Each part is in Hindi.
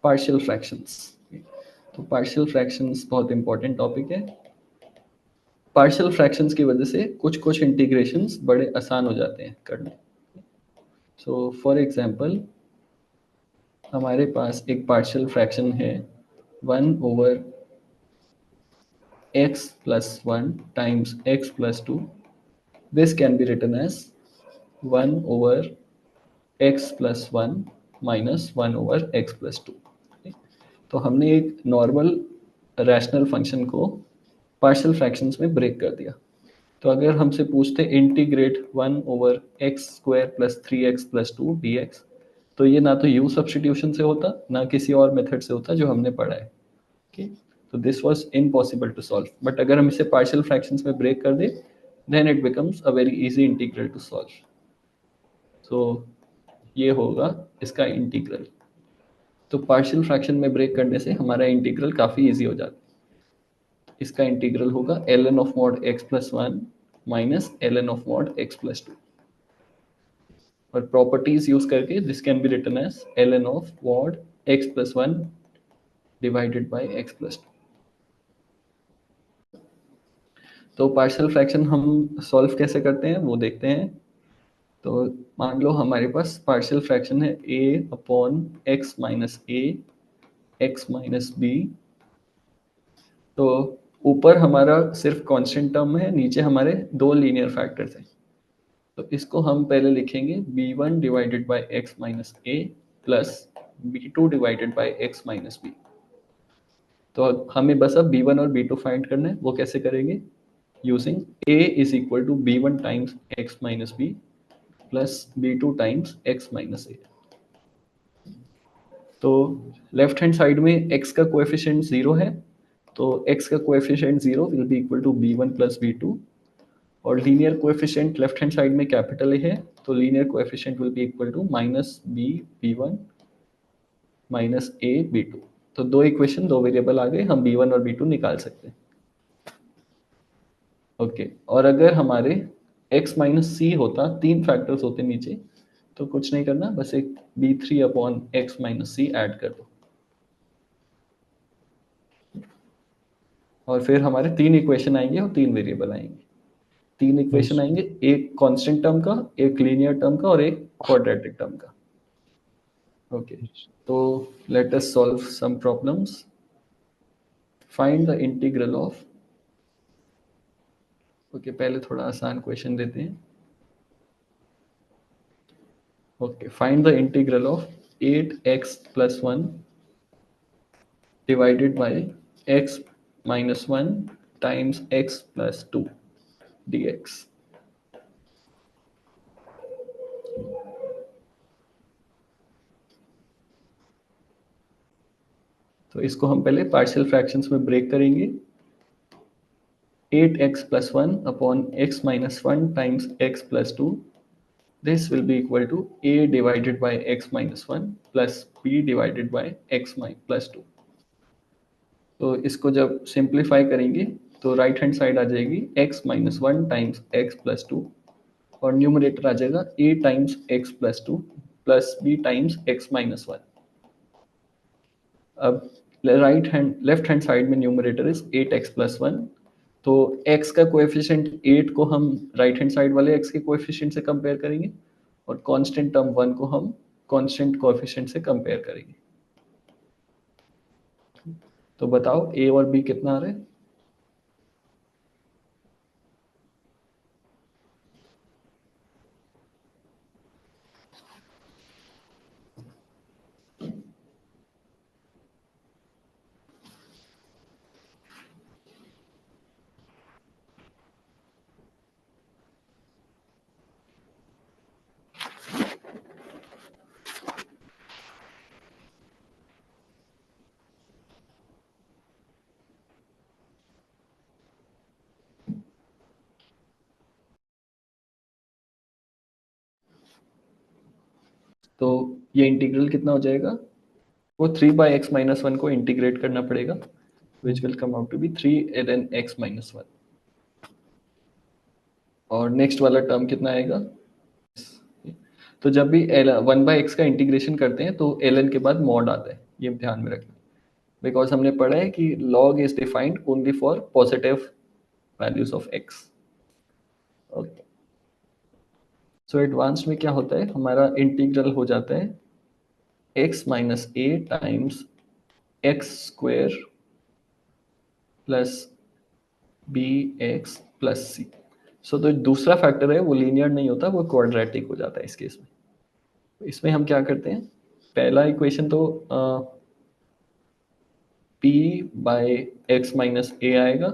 Partial fractions. तो पार्शियल फ्रैक्शंस बहुत इंपॉर्टेंट टॉपिक है। पार्शियल फ्रैक्शंस की वजह से कुछ कुछ इंटीग्रेशंस बड़े आसान हो जाते हैं करने। सो फॉर एग्जांपल हमारे पास एक पार्शियल फ्रैक्शन है 1/x+1 times x+2। This can be written as 1/x+1 minus 1/x+2। तो हमने एक नॉर्मल रैशनल फंक्शन को पार्शियल फ्रैक्शंस में ब्रेक कर दिया। तो अगर हमसे पूछते इंटीग्रेट 1/x² + 3x+2 dx, तो ये ना तो यू सब्स्टिट्यूशन से होता ना किसी और मेथड से होता जो हमने पढ़ा है। ओके, तो this was impossible to solve. But अगर हम इसे पार्शियल फ्रैक्शंस में ब्रेक कर दे then it becomes a very easy integral to solve. So ये होगा इसका इंटीग्रल। तो पार्शियल फ्रैक्शन में ब्रेक करने से हमारा इंटीग्रल काफ़ी इजी हो जाता है। इसका इंटीग्रल होगा ln of mod x+1 minus ln of mod x+2। और प्रॉपर्टीज यूज करके this can be written as ln of mod x+1 divided by x+2। तो पार्शियल फ्रैक्शन हम सॉल्व कैसे करते हैं वो देखते हैं। तो मान लो हमारे पास पार्शियल फ्रैक्शन है a/x-a x-b। तो ऊपर हमारा सिर्फ कांस्टेंट टर्म है, नीचे हमारे दो लीनियर फैक्टर्स हैं। तो इसको हम पहले लिखेंगे b1 divided by x minus A plus b2 divided by x minus B. तो हमें बस अब b1 और b2 फाइंड करना है। वो कैसे करेंगे? Using a is equal to b1 times x minus B plus b2 times x minus A. तो लेफ्ट हैंड साइड में x का कोएफिशिएंट 0 है, तो x का coefficient 0 will be equal to b1 plus b2। और linear coefficient left hand side में कैपिटल ए है, तो linear coefficient will be equal to minus B b1 minus A b2। तो दो इक्वेशन, दो वेरिएबल आ गए, हम b1 और b2 निकाल सकते हैं। ओके, और अगर हमारे x माइनस सी होता, तीन फैक्टर्स होते नीचे, तो कुछ नहीं करना, बस एक b3 अपॉन x माइनस सी ऐड कर दो। और फिर हमारे तीन इक्वेशन आएंगे और तीन वेरिएबल आएंगे। तीन इक्वेशन आएंगे, एक कांस्टेंट टर्म का, एक लीनियर टर्म का और एक क्वाड्रेटिक टर्म का। ओके, तो let us solve some problems. Find the integral of. Okay, पहले थोड़ा आसान क्वेश्चन देते हैं। Okay, find the integral of 8x+1 divided by x minus 1 times x+2 dx। तो इसको हम पहले पार्शियल फ्रैक्शंस में ब्रेक करेंगे। 8x+1 upon x minus 1 times x+2, this will be equal to a divided by x minus 1 plus b divided by x plus 2। तो इसको जब सिंप्लीफाई करेंगे तो राइट हैंड साइड आ जाएगी x minus 1 times x plus 2 और न्यूमरेटर आ जाएगा a times x plus 2 plus b times x minus 1। अब लेफ्ट हैंड साइड में न्यूमरेटर इज 8x प्लस 1, तो x का कोएफिशिएंट 8 को हम राइट हैंड साइड वाले x के कोएफिशिएंट से कंपेयर करेंगे और कांस्टेंट टर्म 1 को हम कांस्टेंट कोएफिशिएंट से कंपेयर करेंगे। तो बताओ a और b कितना आ रहा है? तो ये इंटीग्रल कितना हो जाएगा? वो 3/x माइनस 1 को इंटीग्रेट करना पड़ेगा, which will come out to be 3 x minus 1। और नेक्स्ट वाला टर्म कितना आएगा? तो जब भी 1/x का इंटीग्रेशन करते हैं तो ln के बाद मॉड आता है, ये ध्यान में रखना, बिकॉज हमने पढ़ा है कि log is defined only for positive values of x। Okay, so advance में क्या होता है, हमारा इंटीग्रल हो जाता है x minus A times x square plus B x plus C. So तो दूसरा फैक्टर है वो लीनियर नहीं होता, वो क्वाड्रेटिक हो जाता है इस केस में। इसमें हम क्या करते हैं, पहला इक्वेशन तो p बाय एक्स माइनस ए आएगा,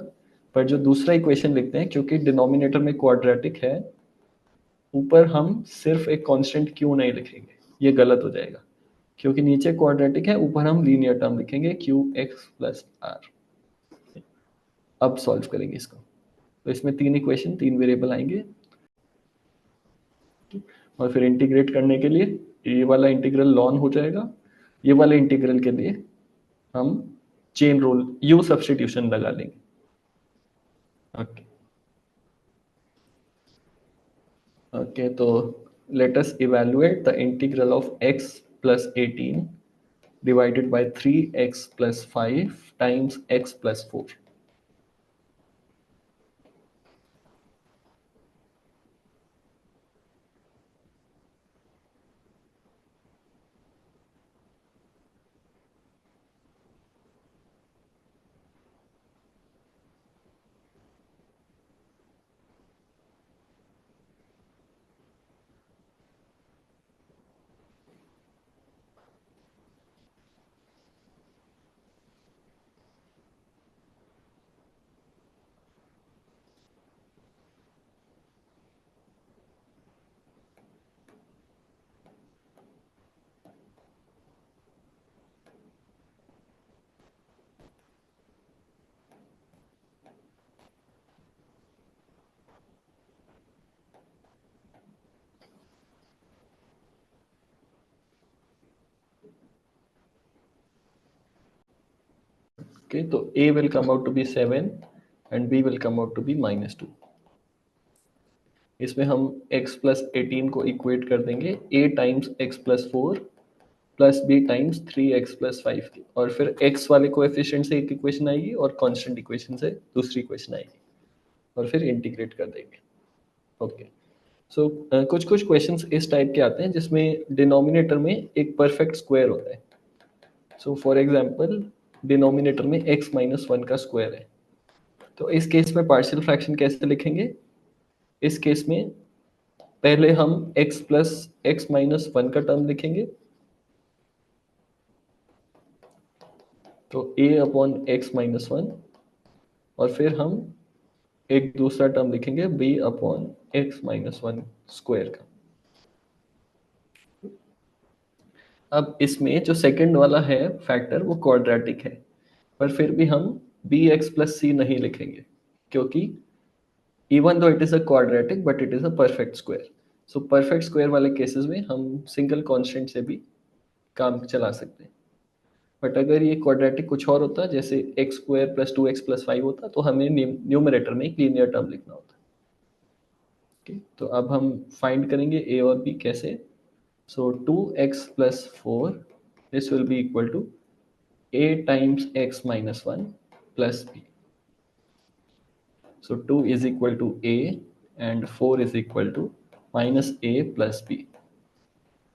पर जो दूसरा इक्वेशन लिखते हैं क्योंकि डिनोमिनेटर में क्वाड्रेटिक है, ऊपर हम सिर्फ एक कांस्टेंट क्यू नहीं लिखेंगे, ये गलत हो जाएगा, क्योंकि नीचे क्वाड्रेटिक है, ऊपर हम लीनियर टर्म लिखेंगे क्यू एक्स प्लस आर। अब सॉल्व करेंगे इसको, तो इसमें तीन इक्वेशन, तीन वेरिएबल आएंगे, और फिर इंटीग्रेट करने के लिए ये वाला इंटीग्रल लॉन हो जाएगा, ये वाले इंटीग्रल के लिए हम चेन रूल यू सब्स्टिट्यूशन लगा लेंगे। ओके ओके, तो let us evaluate the integral of x plus 18 divided by 3x plus 5 times x plus 4। Okay, तो a will come out to be 7 and b will come out to be -2। इसमें हम x प्लस 18 को इक्वेट कर देंगे a times x plus 4 plus b times 3x plus 5 की, और फिर x वाले कोएफिशिएंट से एक इक्वेशन आएगी और कांस्टेंट इक्वेशन से दूसरी इक्वेशन आएगी, और फिर इंटीग्रेट कर देंगे। ओके, सो कुछ कुछ क्वेश्चंस इस टाइप के आते हैं जिसमें डिनोमिनेटर में एक परफेक्ट स्क्वायर होता है। सो फॉर एग्जांपल डिनोमिनेटर में x माइनस 1 का स्क्वायर है, तो इस केस में पार्शियल फ्रैक्शन कैसे लिखेंगे, इस केस में पहले हम x प्लस एक्स माइनस 1 का टर्म लिखेंगे, तो a अपॉन एक्स माइनस 1, और फिर हम एक दूसरा टर्म लिखेंगे b upon x minus 1 square का। अब इसमें जो सेकंड वाला है फैक्टर वो क्वाड्रेटिक है, पर फिर भी हम बी एक्स प्लस सी नहीं लिखेंगे, क्योंकि even though it is a quadratic but it is a perfect square. So perfect square वाले केसेस में हम सिंगल कांस्टेंट से भी काम चला सकते हैं, बट अगर ये क्वाड्रेटिक कुछ और होता, जैसे x square plus 2x plus 5 होता, तो हमें न्यूमरेटर में एक लीनियर टर्म लिखना होता। okay, तो अब हम फाइंड करेंगे a और b कैसे। So 2x plus 4, this will be equal to a times x minus 1 plus b. So 2 is equal to a and 4 is equal to minus a plus b.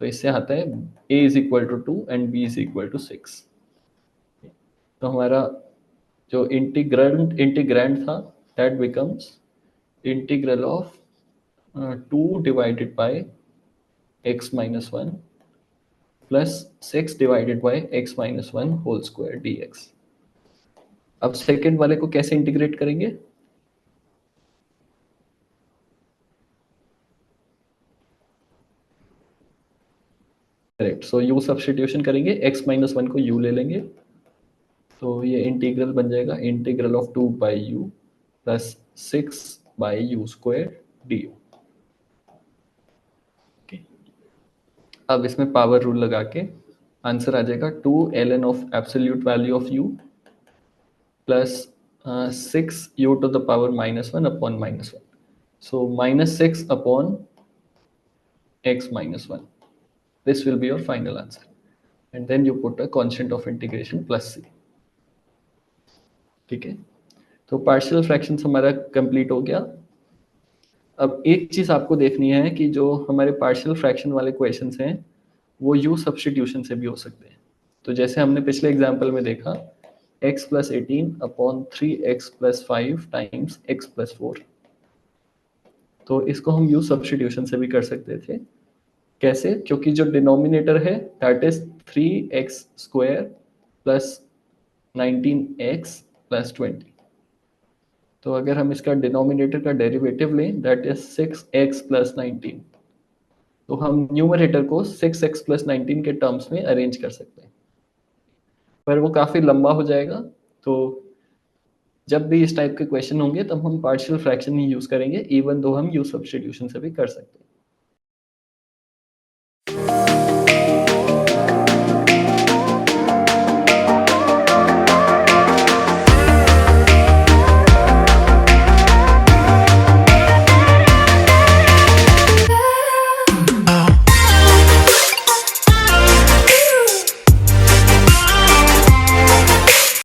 तो इससे आता है a is equal to 2 and b is equal to 6। तो हमारा जो इंटीग्रैंड था that becomes integral of 2 divided by x minus 1 plus 6 divided by x minus 1 whole square dx। अब सेकंड वाले को कैसे इंटीग्रेट करेंगे, करेक्ट, सो u सब्स्टिट्यूशन करेंगे, x माइनस 1 को u ले लेंगे, तो ये इंटीग्रल बन जाएगा integral of 2 by you plus 6 by you square D you. अब इसमें पावर रूल लगा के आंसर आ जाएगा 2 ln of absolute value of u plus 6 u to the power -1 upon -1, सो -6 upon x minus 1, this will be your final answer। And then you put a constant of integration plus C. ठीक है, तो पार्शियल फ्रैक्शंस हमारा कंप्लीट हो गया। अब एक चीज आपको देखनी है कि जो हमारे पार्शियल फ्रैक्शन वाले क्वेश्चंस हैं वो यू सब्स्टिट्यूशन से भी हो सकते हैं। तो जैसे हमने पिछले एग्जाम्पल में देखा x plus 18/3x+5 times x+4, तो इसको हम यू सब्स्टिट्यूशन से भी कर सकते थे। कैसे? क्योंकि जो डिनोमिनेटर है that is 3x² plus 19x+20, तो अगर हम इसका डिनोमिनेटर का डेरिवेटिव लें दैट इज 6x+19, तो हम न्यूमरेटर को 6x+19 के टर्म्स में अरेंज कर सकते हैं, पर वो काफ़ी लंबा हो जाएगा। तो जब भी इस टाइप के क्वेश्चन होंगे तब हम पार्शियल फ्रैक्शन ही यूज़ करेंगे, इवन दो हम यू सब्स्टिट्यूशन से भी कर सकते हैं।